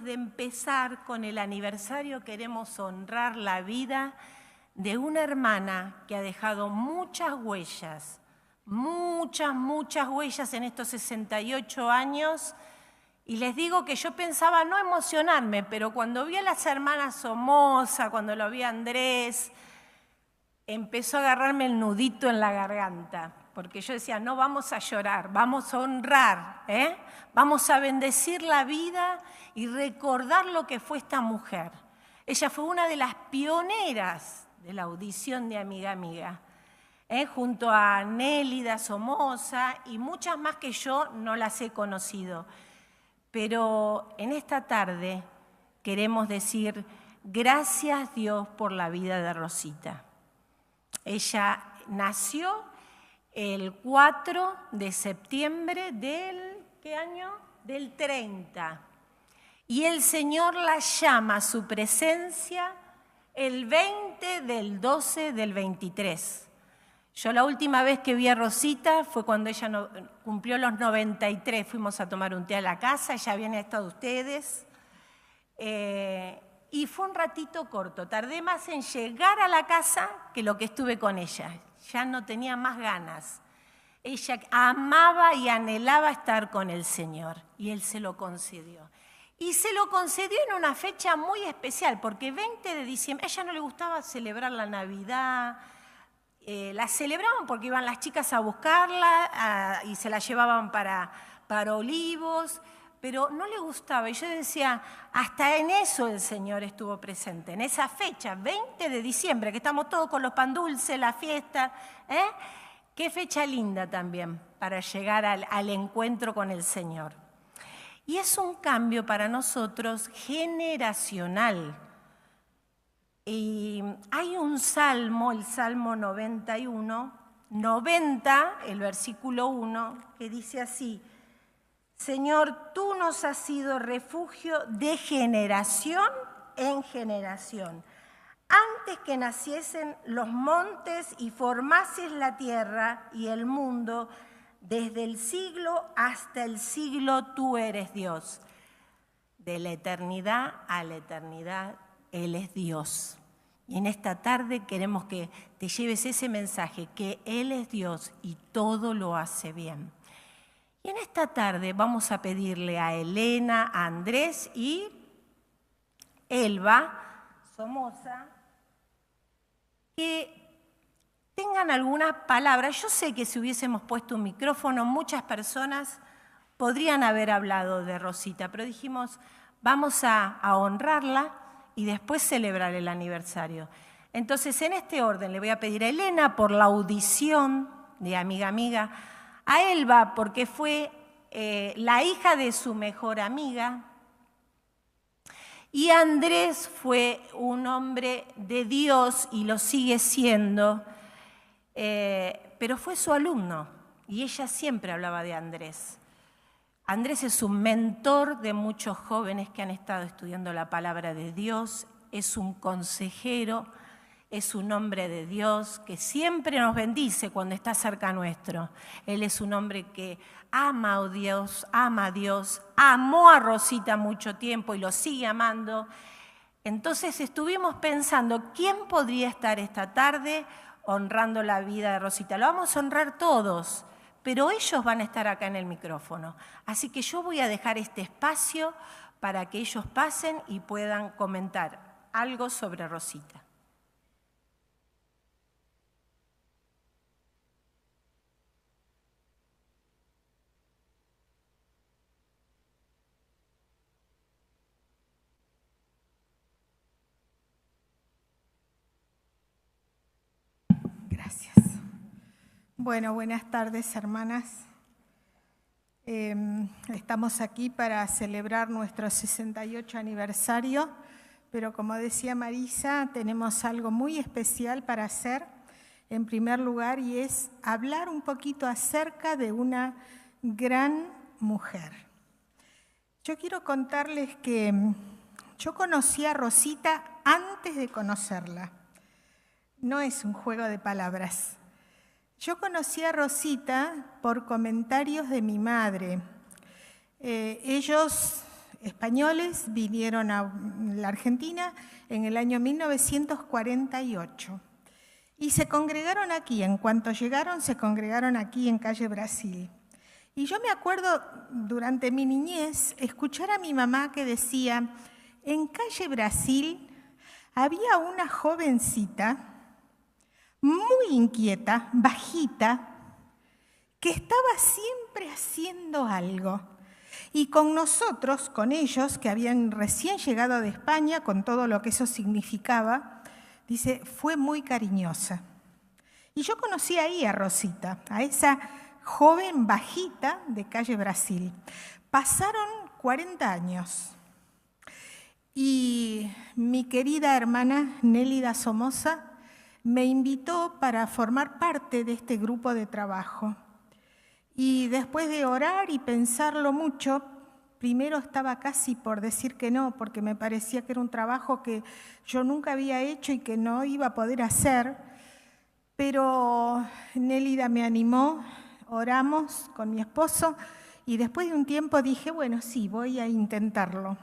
de empezar con el aniversario, queremos honrar la vida de una hermana que ha dejado muchas huellas en estos 68 años. Y les digo que yo pensaba no emocionarme, pero cuando vi a las hermanas Somoza, cuando lo vi a Andrés, empezó a agarrarme el nudito en la garganta, porque yo decía, no vamos a llorar, vamos a honrar, vamos a bendecir la vida y recordar lo que fue esta mujer. Ella fue una de las pioneras de la audición de Amiga Amiga, junto a Nélida Somoza y muchas más que yo no las he conocido. Pero en esta tarde queremos decir gracias Dios por la vida de Rosita. Ella nació el 4 de septiembre del, ¿qué año? Del 30. Y el Señor la llama a su presencia el 20 del 12 del 23. Yo la última vez que vi a Rosita fue cuando ella cumplió los 93. Fuimos a tomar un té a la casa, ya habían estado ustedes. Y fue un ratito corto. Tardé más en llegar a la casa que lo que estuve con ella. Ya no tenía más ganas. Ella amaba y anhelaba estar con el Señor. Y Él se lo concedió. Y se lo concedió en una fecha muy especial, porque 20 de diciembre, a ella no le gustaba celebrar la Navidad. La celebraban porque iban las chicas a buscarla y se la llevaban para Olivos, pero no le gustaba. Y yo decía, hasta en eso el Señor estuvo presente, en esa fecha, 20 de diciembre, que estamos todos con los pan dulces, la fiesta. Qué fecha linda también para llegar al encuentro con el Señor. Y es un cambio para nosotros generacional. Y hay un salmo, el Salmo 91, 90, el versículo 1, que dice así: Señor, tú nos has sido refugio de generación en generación. Antes que naciesen los montes y formases la tierra y el mundo, desde el siglo hasta el siglo tú eres Dios. De la eternidad a la eternidad, Él es Dios. Y en esta tarde queremos que te lleves ese mensaje, que Él es Dios y todo lo hace bien. Y en esta tarde vamos a pedirle a Elena, a Andrés y Elba Somoza que tengan algunas palabras. Yo sé que si hubiésemos puesto un micrófono, muchas personas podrían haber hablado de Rosita, pero dijimos, vamos a honrarla y después celebrar el aniversario. Entonces, en este orden, le voy a pedir a Elena por la audición de Amiga Amiga, a Elba porque fue la hija de su mejor amiga, y Andrés fue un hombre de Dios y lo sigue siendo, pero fue su alumno y ella siempre hablaba de Andrés. Andrés es un mentor de muchos jóvenes que han estado estudiando la palabra de Dios, es un consejero, es un hombre de Dios que siempre nos bendice cuando está cerca nuestro. Él es un hombre que ama a Dios, amó a Rosita mucho tiempo y lo sigue amando. Entonces estuvimos pensando, ¿quién podría estar esta tarde honrando la vida de Rosita? Lo vamos a honrar todos, pero ellos van a estar acá en el micrófono. Así que yo voy a dejar este espacio para que ellos pasen y puedan comentar algo sobre Rosita. Gracias. Bueno, buenas tardes, hermanas. Estamos aquí para celebrar nuestro 68 aniversario, pero como decía Marisa, tenemos algo muy especial para hacer en primer lugar y es hablar un poquito acerca de una gran mujer. Yo quiero contarles que yo conocí a Rosita antes de conocerla. No es un juego de palabras. Yo conocí a Rosita por comentarios de mi madre. Ellos españoles vinieron a la Argentina en el año 1948 y se congregaron aquí. En cuanto llegaron, se congregaron aquí en calle Brasil. Y yo me acuerdo durante mi niñez escuchar a mi mamá que decía, en calle Brasil había una jovencita muy inquieta, bajita, que estaba siempre haciendo algo. Y con nosotros, con ellos, que habían recién llegado de España, con todo lo que eso significaba, dice, fue muy cariñosa. Y yo conocí ahí a Rosita, a esa joven bajita de calle Brasil. Pasaron 40 años y mi querida hermana Nélida Somoza me invitó para formar parte de este grupo de trabajo. Y después de orar y pensarlo mucho, primero estaba casi por decir que no, porque me parecía que era un trabajo que yo nunca había hecho y que no iba a poder hacer, pero Nélida me animó, oramos con mi esposo y después de un tiempo dije, bueno, sí, voy a intentarlo.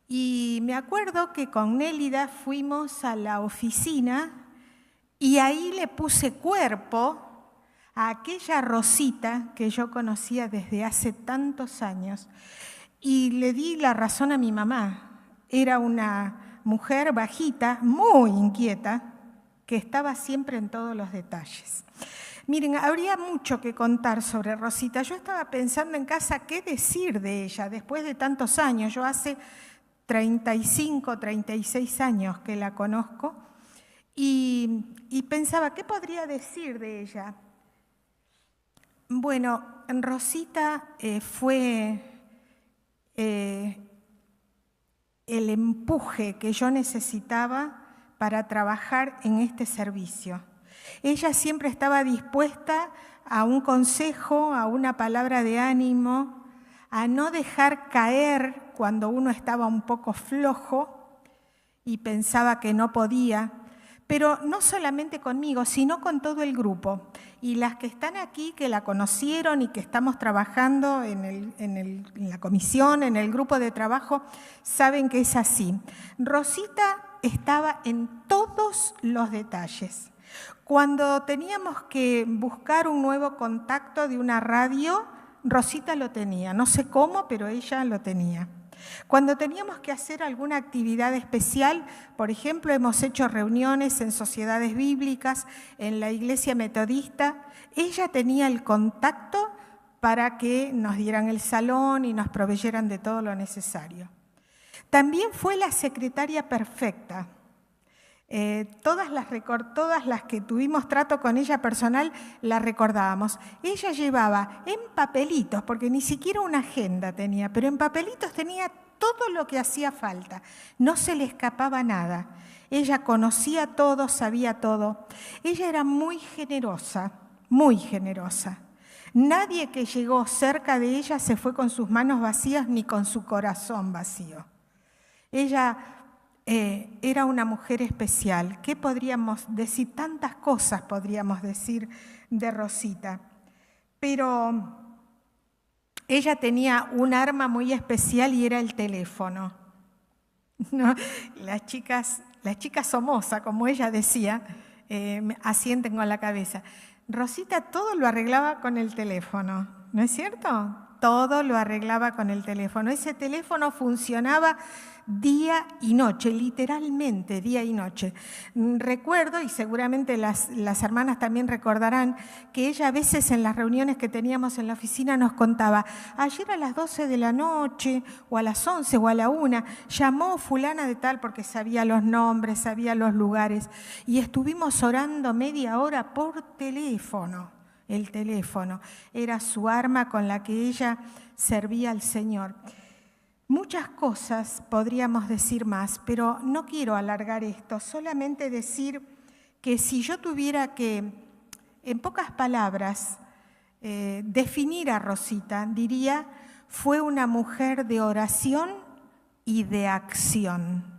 Y me acuerdo que con Nélida fuimos a la oficina y ahí le puse cuerpo a aquella Rosita que yo conocía desde hace tantos años. Y le di la razón a mi mamá. Era una mujer bajita, muy inquieta, que estaba siempre en todos los detalles. Miren, habría mucho que contar sobre Rosita. Yo estaba pensando en casa qué decir de ella después de tantos años. Yo hace 35, 36 años que la conozco y pensaba, ¿qué podría decir de ella? Bueno, Rosita fue el empuje que yo necesitaba para trabajar en este servicio. Ella siempre estaba dispuesta a un consejo, a una palabra de ánimo, a no dejar caer cuando uno estaba un poco flojo y pensaba que no podía, pero no solamente conmigo, sino con todo el grupo. Y las que están aquí, que la conocieron y que estamos trabajando en la comisión, en el grupo de trabajo, saben que es así. Rosita estaba en todos los detalles. Cuando teníamos que buscar un nuevo contacto de una radio, Rosita lo tenía. No sé cómo, pero ella lo tenía. Cuando teníamos que hacer alguna actividad especial, por ejemplo, hemos hecho reuniones en sociedades bíblicas, en la iglesia metodista, ella tenía el contacto para que nos dieran el salón y nos proveyeran de todo lo necesario. También fue la secretaria perfecta. Todas las que tuvimos trato con ella personal, la recordábamos. Ella llevaba en papelitos, porque ni siquiera una agenda tenía, pero en papelitos tenía todo lo que hacía falta. No se le escapaba nada. Ella conocía todo, sabía todo. Ella era muy generosa, muy generosa. Nadie que llegó cerca de ella se fue con sus manos vacías ni con su corazón vacío. Ella era una mujer especial. ¿Qué podríamos decir? Tantas cosas podríamos decir de Rosita. Pero ella tenía un arma muy especial y era el teléfono. ¿No? Las chicas Somoza, como ella decía, asienten con la cabeza. Rosita todo lo arreglaba con el teléfono, ¿no es cierto? Todo lo arreglaba con el teléfono. Ese teléfono funcionaba día y noche, literalmente día y noche. Recuerdo, y seguramente las hermanas también recordarán, que ella a veces en las reuniones que teníamos en la oficina nos contaba, ayer a las 12 de la noche, o a las 11 o a la 1, llamó fulana de tal porque sabía los nombres, sabía los lugares, y estuvimos orando media hora por teléfono. El teléfono era su arma con la que ella servía al Señor. Muchas cosas podríamos decir más, pero no quiero alargar esto, solamente decir que si yo tuviera que, en pocas palabras, definir a Rosita, diría, fue una mujer de oración y de acción.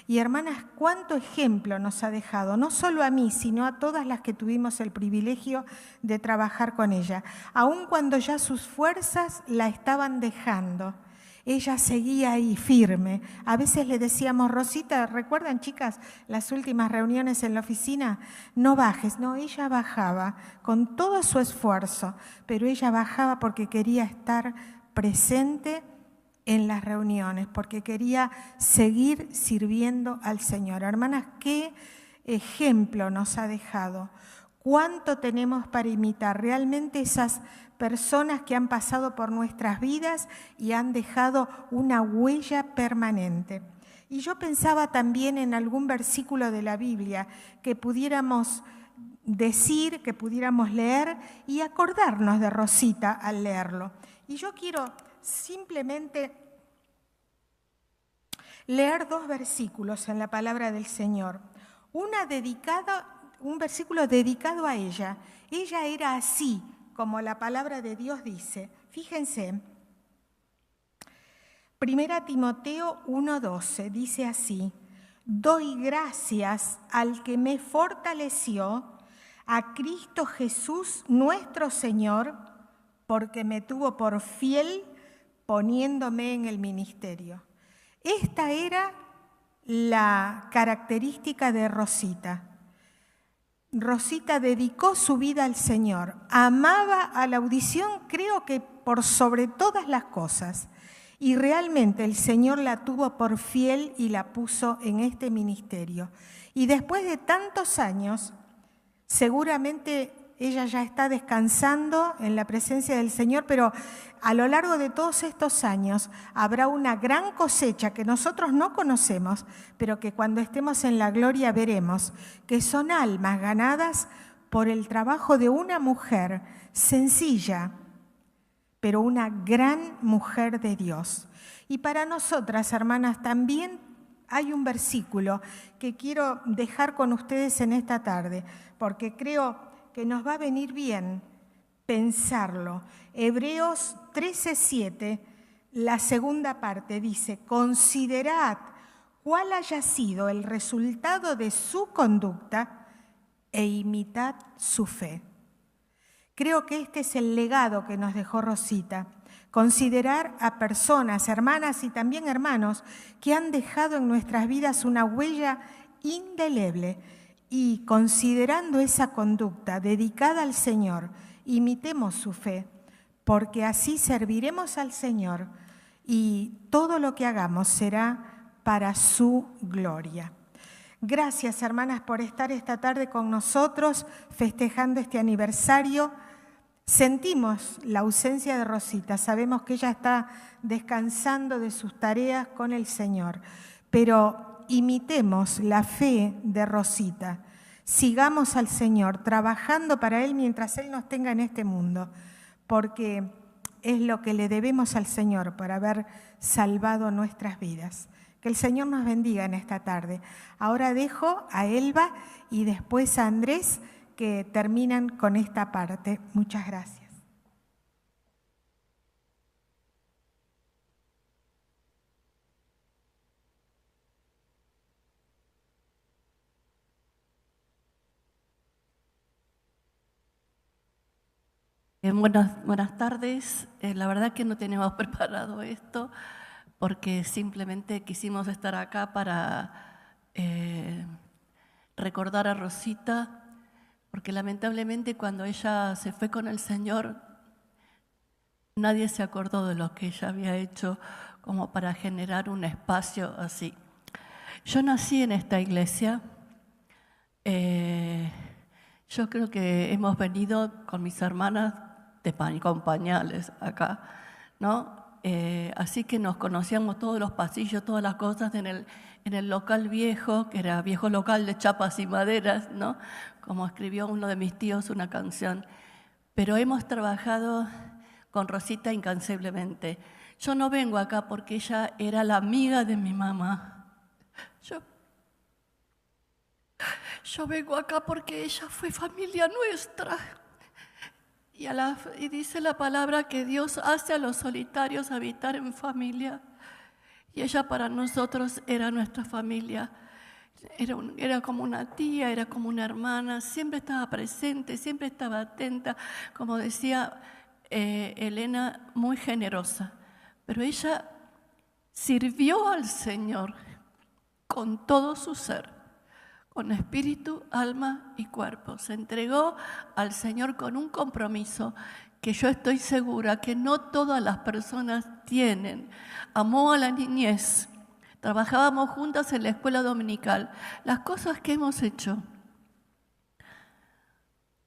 Y hermanas, cuánto ejemplo nos ha dejado, no solo a mí, sino a todas las que tuvimos el privilegio de trabajar con ella, aun cuando ya sus fuerzas la estaban dejando. ella seguía ahí firme. A veces le decíamos, Rosita, ¿recuerdan, chicas, las últimas reuniones en la oficina? No bajes. No, ella bajaba con todo su esfuerzo, pero ella bajaba porque quería estar presente en las reuniones, porque quería seguir sirviendo al Señor. Hermanas, qué ejemplo nos ha dejado. ¿Cuánto tenemos para imitar? Realmente esas personas que han pasado por nuestras vidas y han dejado una huella permanente. Y yo pensaba también en algún versículo de la Biblia que pudiéramos decir, que pudiéramos leer y acordarnos de Rosita al leerlo. Y yo quiero simplemente leer 2 versículos en la palabra del Señor. Un versículo dedicado a ella. Ella era así, como la palabra de Dios dice. Fíjense, 1 Timoteo 1:12 dice así: doy gracias al que me fortaleció, a Cristo Jesús nuestro Señor, porque me tuvo por fiel poniéndome en el ministerio. Esta era la característica de Rosita. Rosita dedicó su vida al Señor, amaba a la audición, creo que por sobre todas las cosas, y realmente el Señor la tuvo por fiel y la puso en este ministerio. Y después de tantos años, seguramente ella ya está descansando en la presencia del Señor, pero a lo largo de todos estos años habrá una gran cosecha que nosotros no conocemos, pero que cuando estemos en la gloria veremos, que son almas ganadas por el trabajo de una mujer sencilla, pero una gran mujer de Dios. Y para nosotras, hermanas, también hay un versículo que quiero dejar con ustedes en esta tarde, porque creo que nos va a venir bien pensarlo. Hebreos 13:7, la segunda parte dice: considerad cuál haya sido el resultado de su conducta e imitad su fe. Creo que este es el legado que nos dejó Rosita. Considerar a personas, hermanas y también hermanos, que han dejado en nuestras vidas una huella indeleble. Y considerando esa conducta dedicada al Señor, imitemos su fe, porque así serviremos al Señor y todo lo que hagamos será para su gloria. Gracias, hermanas, por estar esta tarde con nosotros, festejando este aniversario. Sentimos la ausencia de Rosita, sabemos que ella está descansando de sus tareas con el Señor, pero imitemos la fe de Rosita. Sigamos al Señor, trabajando para Él mientras Él nos tenga en este mundo, porque es lo que le debemos al Señor por haber salvado nuestras vidas. Que el Señor nos bendiga en esta tarde. Ahora dejo a Elba y después a Andrés que terminan con esta parte. Muchas gracias. Buenas tardes. La verdad que no teníamos preparado esto porque simplemente quisimos estar acá para recordar a Rosita, porque lamentablemente cuando ella se fue con el Señor, nadie se acordó de lo que ella había hecho como para generar un espacio así. Yo nací en esta iglesia. Yo creo que hemos venido con mis hermanas con pañales acá, ¿no? Así que nos conocíamos todos los pasillos, todas las cosas en el local viejo, que era viejo local de chapas y maderas, ¿no? Como escribió uno de mis tíos una canción. Pero hemos trabajado con Rosita incansablemente. Yo no vengo acá porque ella era la amiga de mi mamá. Yo vengo acá porque ella fue familia nuestra. Y dice la palabra que Dios hace a los solitarios habitar en familia. Y ella para nosotros era nuestra familia. Era como una tía, era como una hermana. Siempre estaba presente, siempre estaba atenta. Como decía Elena, muy generosa. Pero ella sirvió al Señor con todo su ser, con espíritu, alma y cuerpo. Se entregó al Señor con un compromiso que yo estoy segura que no todas las personas tienen. Amó a la niñez. Trabajábamos juntas en la escuela dominical. Las cosas que hemos hecho.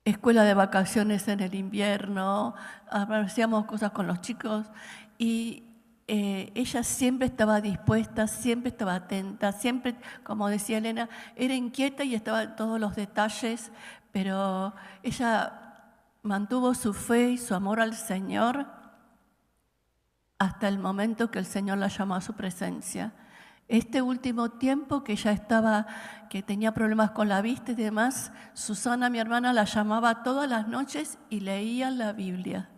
Escuela de vacaciones en el invierno, hacíamos cosas con los chicos y ella siempre estaba dispuesta, siempre estaba atenta, siempre, como decía Elena, era inquieta y estaba en todos los detalles, pero ella mantuvo su fe y su amor al Señor hasta el momento que el Señor la llamó a su presencia. Este último tiempo que ella que tenía problemas con la vista y demás, Susana, mi hermana, la llamaba todas las noches y leían la Biblia.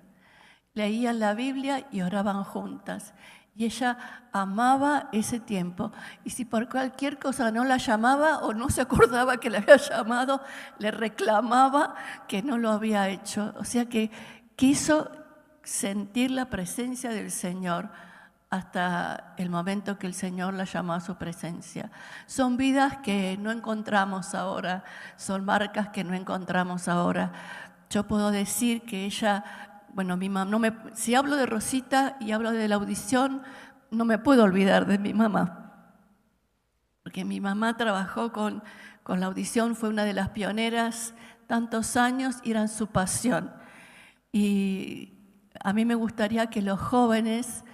Leían la Biblia y oraban juntas. Y ella amaba ese tiempo. Y si por cualquier cosa no la llamaba o no se acordaba que la había llamado, le reclamaba que no lo había hecho. O sea que quiso sentir la presencia del Señor hasta el momento que el Señor la llamó a su presencia. Son vidas que no encontramos ahora, son marcas que no encontramos ahora. Yo puedo decir que ella, bueno, mi mamá, si hablo de Rosita y hablo de la audición, no me puedo olvidar de mi mamá, porque mi mamá trabajó con la audición, fue una de las pioneras tantos años y era su pasión. Y a mí me gustaría que los jóvenes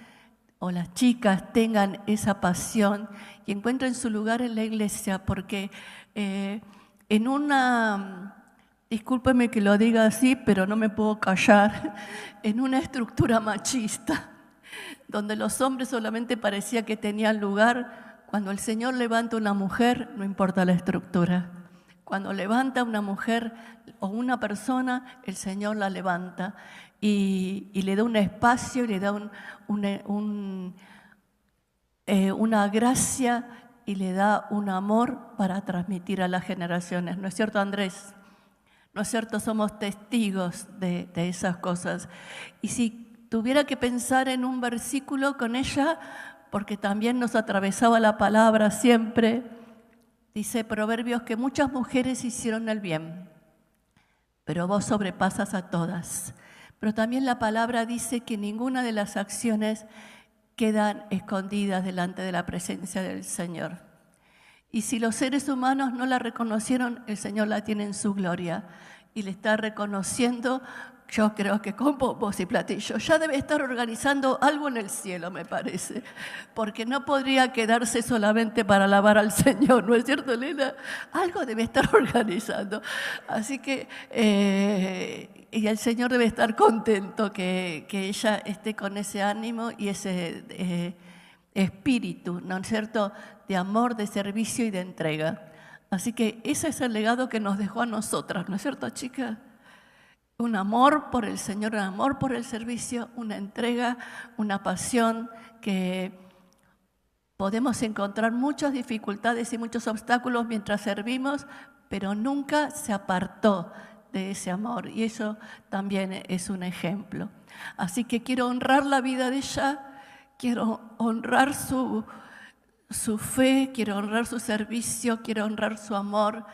o las chicas tengan esa pasión y encuentren su lugar en la iglesia, porque en una, discúlpeme que lo diga así, pero no me puedo callar, en una estructura machista, donde los hombres solamente parecía que tenían lugar, cuando el Señor levanta una mujer, no importa la estructura. Cuando levanta una mujer o una persona, el Señor la levanta y le da un espacio, le da una gracia y le da un amor para transmitir a las generaciones. ¿No es cierto, Andrés? ¿No es cierto? Somos testigos de esas cosas. Y si tuviera que pensar en un versículo con ella, porque también nos atravesaba la palabra siempre, dice Proverbios que muchas mujeres hicieron el bien, pero vos sobrepasas a todas. Pero también la palabra dice que ninguna de las acciones quedan escondidas delante de la presencia del Señor. Y si los seres humanos no la reconocieron, el Señor la tiene en su gloria y le está reconociendo. Yo creo que con bombos y platillos ya debe estar organizando algo en el cielo, me parece, porque no podría quedarse solamente para alabar al Señor, ¿no es cierto, Elena? Algo debe estar organizando. Así que y el Señor debe estar contento que ella esté con ese ánimo y ese espíritu, ¿no es cierto?, de amor, de servicio y de entrega. Así que ese es el legado que nos dejó a nosotras, ¿no es cierto, chicas? Un amor por el Señor, un amor por el servicio, una entrega, una pasión que podemos encontrar muchas dificultades y muchos obstáculos mientras servimos, pero nunca se apartó de ese amor y eso también es un ejemplo. Así que quiero honrar la vida de ella, quiero honrar su fe, quiero honrar su servicio, quiero honrar su amor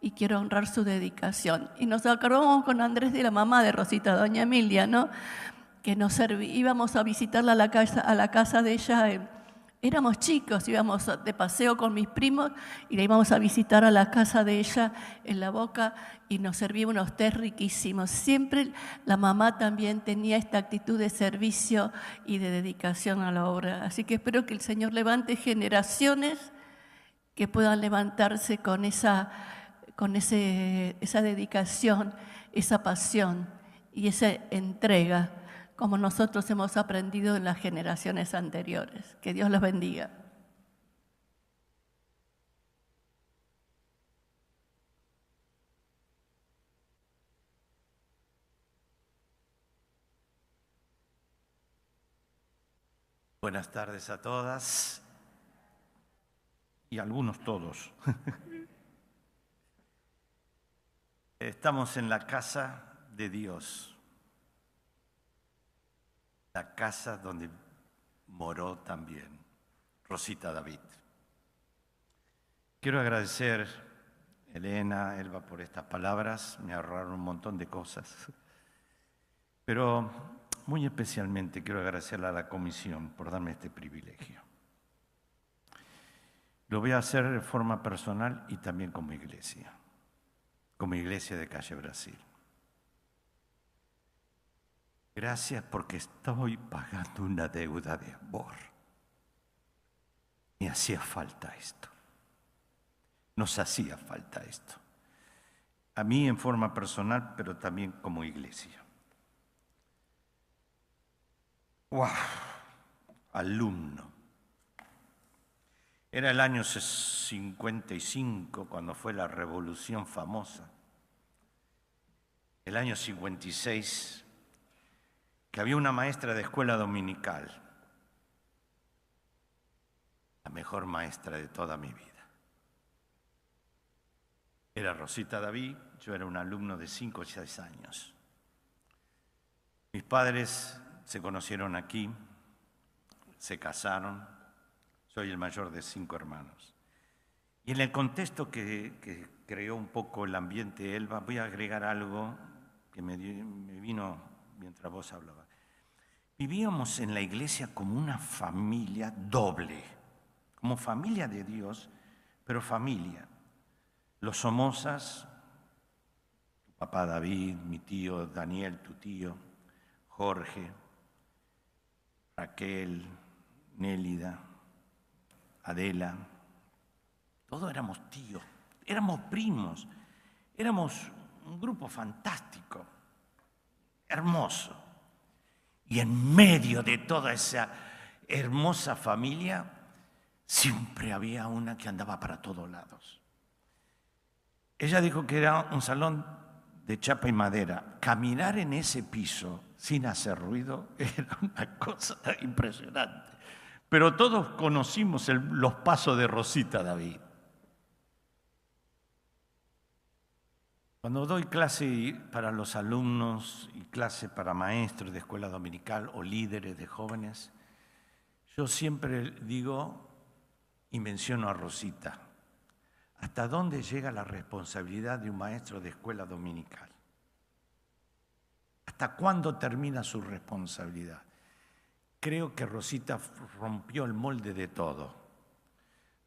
y quiero honrar su dedicación. Y nos acordamos con Andrés de la mamá de Rosita, doña Emilia, ¿no?, que íbamos a visitarla a la casa de ella. Éramos chicos, íbamos de paseo con mis primos y la íbamos a visitar a la casa de ella en La Boca y nos servía unos tés riquísimos. Siempre la mamá también tenía esta actitud de servicio y de dedicación a la obra. Así que espero que el Señor levante generaciones que puedan levantarse con esa dedicación, esa pasión y esa entrega, como nosotros hemos aprendido en las generaciones anteriores. Que Dios los bendiga. Buenas tardes a todas y a algunos todos. Estamos en la casa de Dios, la casa donde moró también. Rosita David. Quiero agradecer a Elena, Elba, por estas palabras, me ahorraron un montón de cosas. Pero muy especialmente quiero agradecerle a la comisión por darme este privilegio. Lo voy a hacer de forma personal y también como iglesia de Calle Brasil. Gracias porque estoy pagando una deuda de amor. Me hacía falta esto. Nos hacía falta esto. A mí en forma personal, pero también como iglesia. ¡Wow! Alumno. Era el año 55 cuando fue la Revolución famosa. El año 56, que había una maestra de escuela dominical, la mejor maestra de toda mi vida. Era Rosita David, yo era un alumno de 5 o 6 años. Mis padres se conocieron aquí, se casaron. Soy el mayor de 5 hermanos. Y en el contexto que creó un poco el ambiente Elba, voy a agregar algo que me vino mientras vos hablabas. Vivíamos en la iglesia como una familia doble, como familia de Dios, pero familia. Los Somozas, tu papá David, mi tío Daniel, tu tío, Jorge, Raquel, Nélida, Adela, todos éramos tíos, éramos primos, éramos un grupo fantástico, hermoso. Y en medio de toda esa hermosa familia, siempre había una que andaba para todos lados. Ella dijo que era un salón de chapa y madera. Caminar en ese piso sin hacer ruido era una cosa impresionante. Pero todos conocimos los pasos de Rosita David. Cuando doy clase para los alumnos y clase para maestros de escuela dominical o líderes de jóvenes, yo siempre digo y menciono a Rosita. ¿Hasta dónde llega la responsabilidad de un maestro de escuela dominical? ¿Hasta cuándo termina su responsabilidad? Creo que Rosita rompió el molde de todo,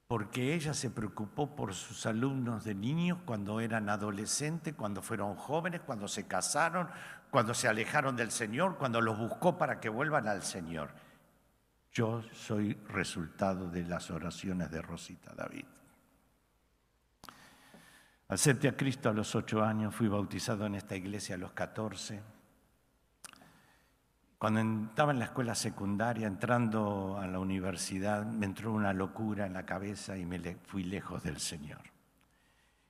porque ella se preocupó por sus alumnos de niños cuando eran adolescentes, cuando fueron jóvenes, cuando se casaron, cuando se alejaron del Señor, cuando los buscó para que vuelvan al Señor. Yo soy resultado de las oraciones de Rosita David. Acepté a Cristo a los 8 años, fui bautizado en esta iglesia a los 14. Cuando estaba en la escuela secundaria, entrando a la universidad, me entró una locura en la cabeza y fui lejos del Señor.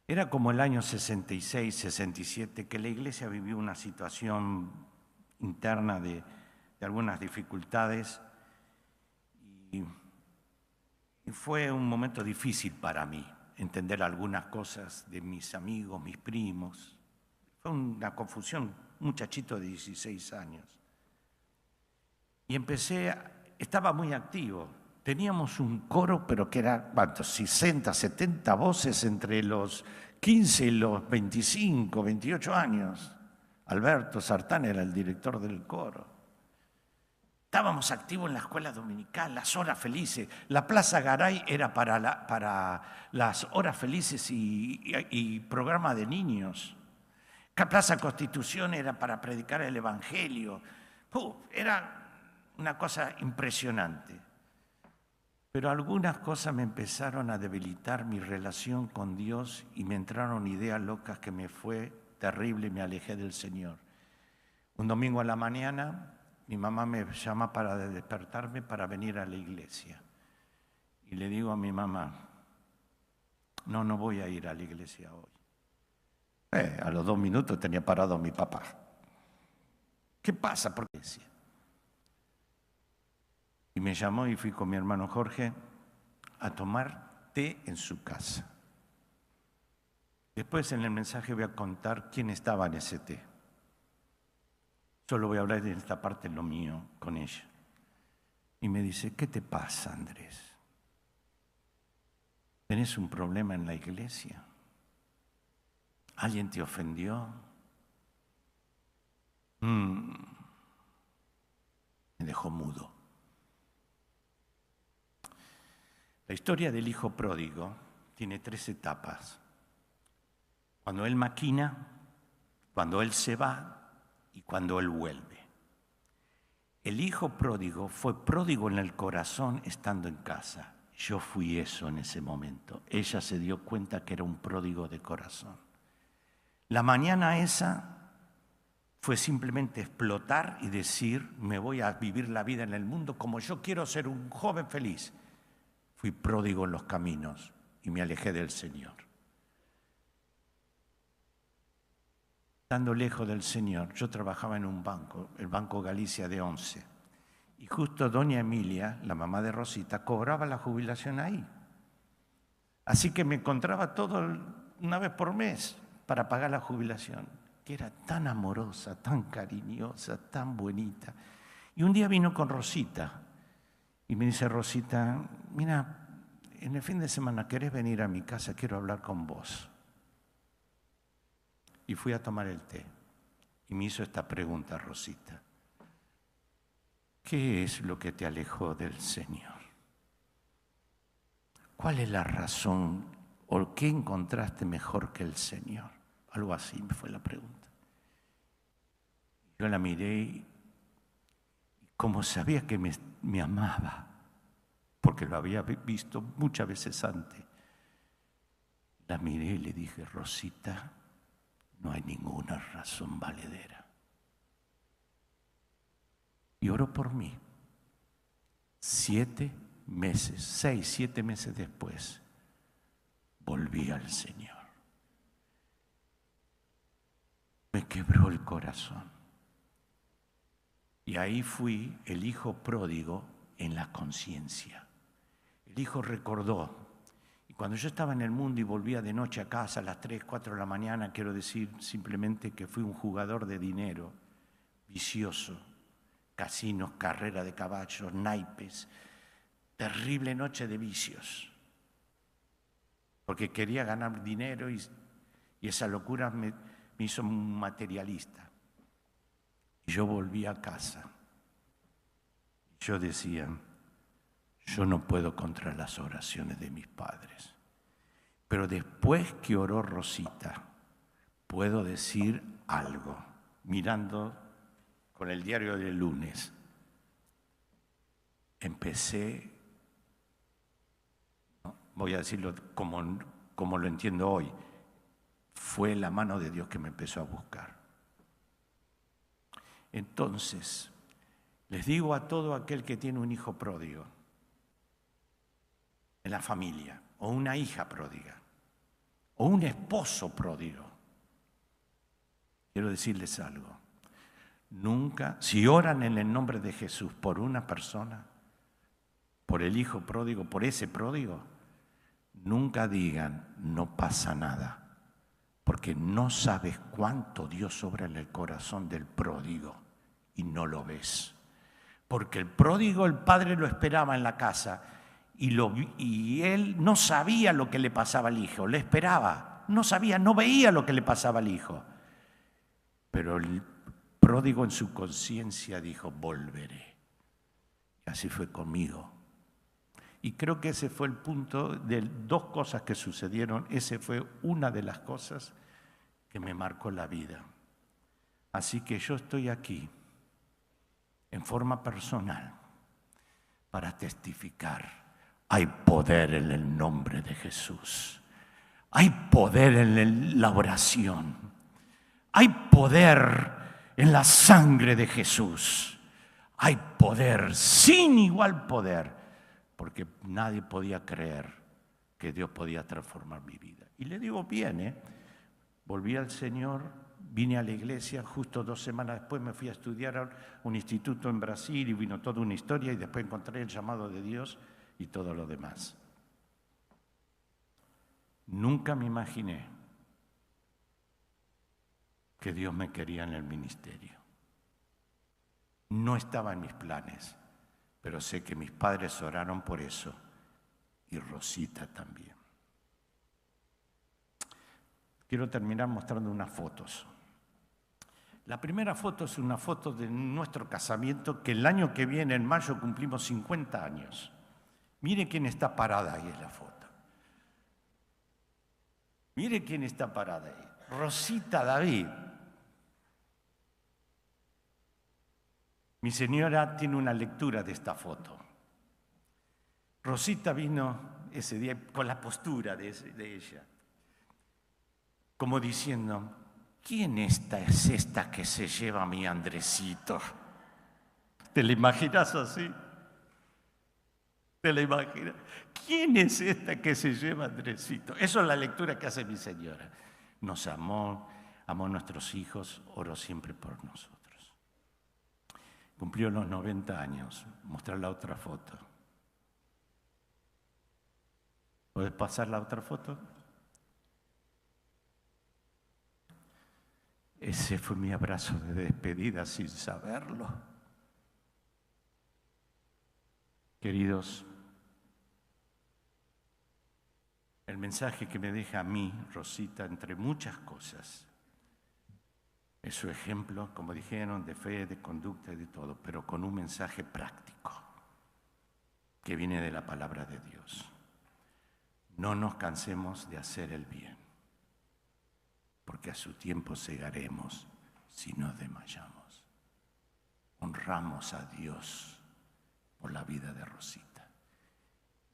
Era como el año 66, 67, que la iglesia vivió una situación interna de algunas dificultades y fue un momento difícil para mí entender algunas cosas de mis amigos, mis primos. Fue una confusión, un muchachito de 16 años. Y estaba muy activo. Teníamos un coro, pero que era, ¿cuántos? 60, 70 voces entre los 15 y los 25, 28 años. Alberto Sartán era el director del coro. Estábamos activos en la escuela dominical, las horas felices. La Plaza Garay era para las horas felices y programa de niños. La Plaza Constitución era para predicar el Evangelio. Era una cosa impresionante. Pero algunas cosas me empezaron a debilitar mi relación con Dios y me entraron ideas locas que me fue terrible y me alejé del Señor. Un domingo a la mañana, mi mamá me llama para despertarme para venir a la iglesia. Y le digo a mi mamá, no voy a ir a la iglesia hoy. A los 2 minutos tenía parado a mi papá. ¿Qué pasa? ¿Por qué? Y me llamó y fui con mi hermano Jorge a tomar té en su casa. Después en el mensaje voy a contar quién estaba en ese té. Solo voy a hablar de esta parte, lo mío, con ella. Y me dice, ¿qué te pasa, Andrés? ¿Tenés un problema en la iglesia? ¿Alguien te ofendió? Me dejó mudo. La historia del hijo pródigo tiene 3 etapas. Cuando él maquina, cuando él se va y cuando él vuelve. El hijo pródigo fue pródigo en el corazón estando en casa. Yo fui eso en ese momento. Ella se dio cuenta que era un pródigo de corazón. La mañana esa fue simplemente explotar y decir, me voy a vivir la vida en el mundo como yo quiero ser un joven feliz. Fui pródigo en los caminos y me alejé del Señor. Estando lejos del Señor, yo trabajaba en un banco, el Banco Galicia de 11, y justo doña Emilia, la mamá de Rosita, cobraba la jubilación ahí. Así que me encontraba todo una vez por mes para pagar la jubilación, que era tan amorosa, tan cariñosa, tan bonita. Y un día vino con Rosita y me dice, Rosita, mira, en el fin de semana, ¿querés venir a mi casa? Quiero hablar con vos. Y fui a tomar el té y me hizo esta pregunta, Rosita. ¿Qué es lo que te alejó del Señor? ¿Cuál es la razón o qué encontraste mejor que el Señor? Algo así me fue la pregunta. Yo la miré y como sabía que me amaba, porque lo había visto muchas veces antes, la miré y le dije, Rosita, no hay ninguna razón valedera. Y oró por mí. 7 meses, 6, 7 meses después, volví al Señor. Me quebró el corazón. Y ahí fui el hijo pródigo en la conciencia. El hijo recordó. Y cuando yo estaba en el mundo y volvía de noche a casa a las 3, 4 de la mañana, quiero decir simplemente que fui un jugador de dinero, vicioso, casinos, carrera de caballos, naipes, terrible noche de vicios. Porque quería ganar dinero y esa locura me hizo un materialista. Y yo volví a casa. Yo decía, yo no puedo contra las oraciones de mis padres. Pero después que oró Rosita, puedo decir algo, mirando con el diario del lunes. Empecé, voy a decirlo como lo entiendo hoy, fue la mano de Dios que me empezó a buscar. Entonces, les digo a todo aquel que tiene un hijo pródigo en la familia, o una hija pródiga, o un esposo pródigo, quiero decirles algo. Nunca, si oran en el nombre de Jesús por una persona, por el hijo pródigo, por ese pródigo, nunca digan, no pasa nada. Porque no sabes cuánto Dios obra en el corazón del pródigo y no lo ves. Porque el pródigo, el padre lo esperaba en la casa y él no sabía lo que le pasaba al hijo, le esperaba, no sabía, no veía lo que le pasaba al hijo. Pero el pródigo en su conciencia dijo, volveré. Y así fue conmigo. Y creo que ese fue el punto de 2 cosas que sucedieron. Ese fue una de las cosas que me marcó la vida. Así que yo estoy aquí en forma personal para testificar. Hay poder en el nombre de Jesús. Hay poder en la oración. Hay poder en la sangre de Jesús. Hay poder, sin igual poder. Porque nadie podía creer que Dios podía transformar mi vida. Y le digo bien, volví al Señor, vine a la iglesia, justo 2 semanas después me fui a estudiar a un instituto en Brasil y vino toda una historia y después encontré el llamado de Dios y todo lo demás. Nunca me imaginé que Dios me quería en el ministerio. No estaba en mis planes. Pero sé que mis padres oraron por eso y Rosita también. quiero terminar mostrando unas fotos. La primera foto es una foto de nuestro casamiento, que el año que viene, en mayo, cumplimos 50 años. Mire quién está parada ahí en la foto. Mire quién está parada ahí. Rosita David. Mi señora tiene una lectura de esta foto. Rosita vino ese día con la postura de ella, como diciendo: ¿quién es esta que se lleva a mi Andresito? ¿Te la imaginas así? ¿Te la imaginas? ¿Quién es esta que se lleva a Andresito? Eso es la lectura que hace mi señora. Nos amó, amó a nuestros hijos, oró siempre por nosotros. Cumplió los 90 años. Mostrar la otra foto. ¿Puedes pasar la otra foto? Ese fue mi abrazo de despedida sin saberlo. Queridos, el mensaje que me deja a mí, Rosita, entre muchas cosas, es su ejemplo, como dijeron, de fe, de conducta y de todo, pero con un mensaje práctico que viene de la palabra de Dios. No nos cansemos de hacer el bien, porque a su tiempo segaremos si no desmayamos. Honramos a Dios por la vida de Rosita.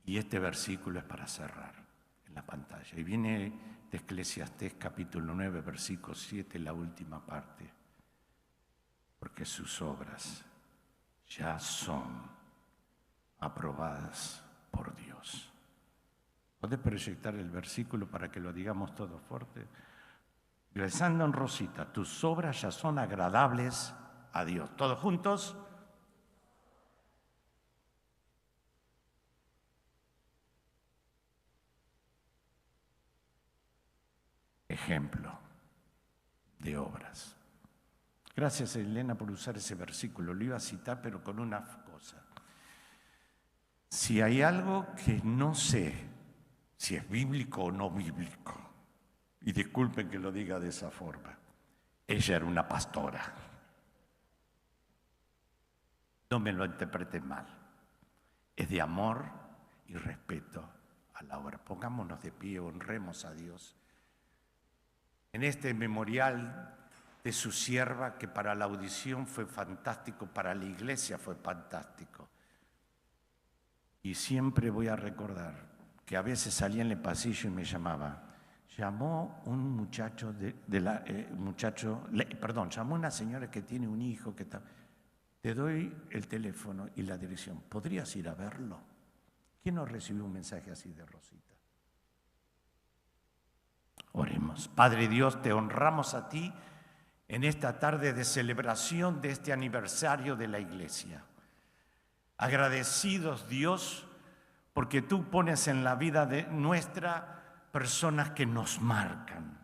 Y este versículo es para cerrar en la pantalla. Y viene de Eclesiastés capítulo 9, versículo 7, la última parte. Porque sus obras ya son aprobadas por Dios. ¿Puedes proyectar el versículo para que lo digamos todo fuerte? Rezando en Rosita, tus obras ya son agradables a Dios. ¿Todos juntos? Ejemplo de obras. Gracias, Elena, por usar ese versículo. Lo iba a citar, pero con una cosa. Si hay algo que no sé si es bíblico o no bíblico, y disculpen que lo diga de esa forma, ella era una pastora. No me lo interpreten mal. Es de amor y respeto a la obra. Pongámonos de pie, honremos a Dios. En este memorial de su sierva, que para la audición fue fantástico, para la iglesia fue fantástico. Y siempre voy a recordar que a veces salía en el pasillo y me llamaba. Llamó un muchacho, llamó una señora que tiene un hijo que está. Te doy el teléfono y la dirección. ¿Podrías ir a verlo? ¿Quién no recibió un mensaje así de Rosita? Oremos. Padre Dios, te honramos a ti en esta tarde de celebración de este aniversario de la iglesia. Agradecidos, Dios, porque tú pones en la vida de nuestra personas que nos marcan,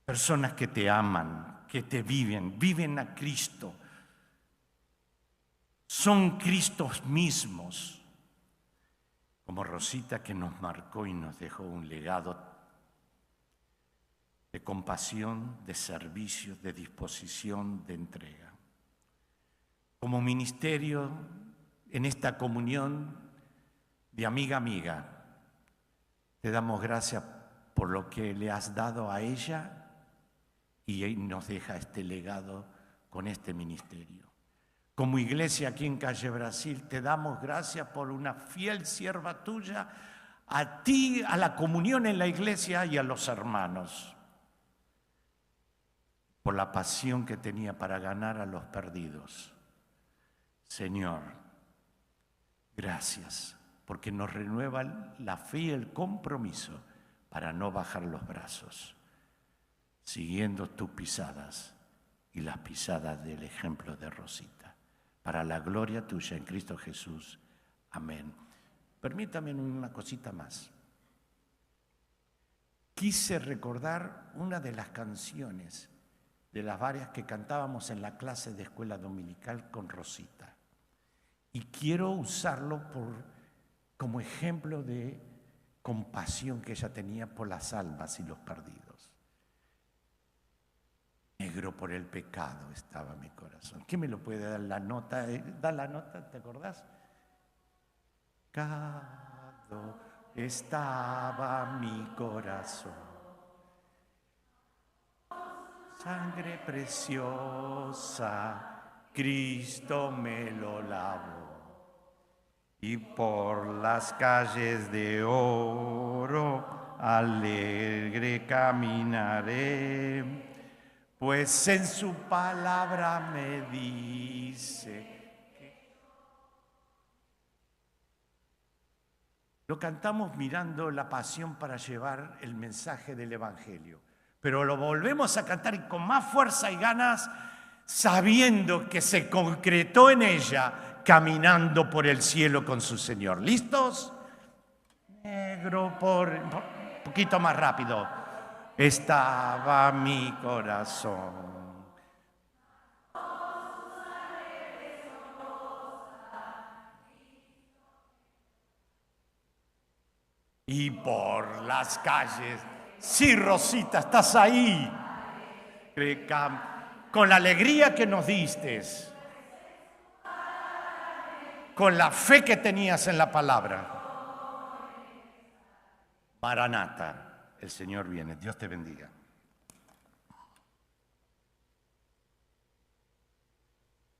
personas que te aman, que te viven a Cristo. Son Cristos mismos, como Rosita, que nos marcó y nos dejó un legado de compasión, de servicio, de disposición, de entrega. Como ministerio, en esta comunión de amiga a amiga, te damos gracias por lo que le has dado a ella y nos deja este legado con este ministerio. Como iglesia aquí en Calle Brasil, te damos gracias por una fiel sierva tuya, a ti, a la comunión en la iglesia y a los hermanos, por la pasión que tenía para ganar a los perdidos. Señor, gracias, porque nos renueva la fe y el compromiso para no bajar los brazos, siguiendo tus pisadas y las pisadas del ejemplo de Rosita, para la gloria tuya en Cristo Jesús. Amén. Permítame una cosita más. Quise recordar una de las canciones de las varias que cantábamos en la clase de escuela dominical con Rosita. Y quiero usarlo como ejemplo de compasión que ella tenía por las almas y los perdidos. Negro por el pecado estaba mi corazón. ¿Quién me lo puede dar la nota? ¿Da la nota? ¿Te acordás? Pecado estaba mi corazón. Sangre preciosa, Cristo me lo lavó. Y por las calles de oro alegre caminaré, pues en su palabra me dice que... Lo cantamos mirando la pasión para llevar el mensaje del Evangelio, pero lo volvemos a cantar y con más fuerza y ganas, sabiendo que se concretó en ella, caminando por el cielo con su Señor. ¿Listos? Negro un poquito más rápido. Estaba mi corazón. Y por las calles, sí, Rosita, estás ahí. Con la alegría que nos diste, con la fe que tenías en la palabra. Maranata, el Señor viene. Dios te bendiga.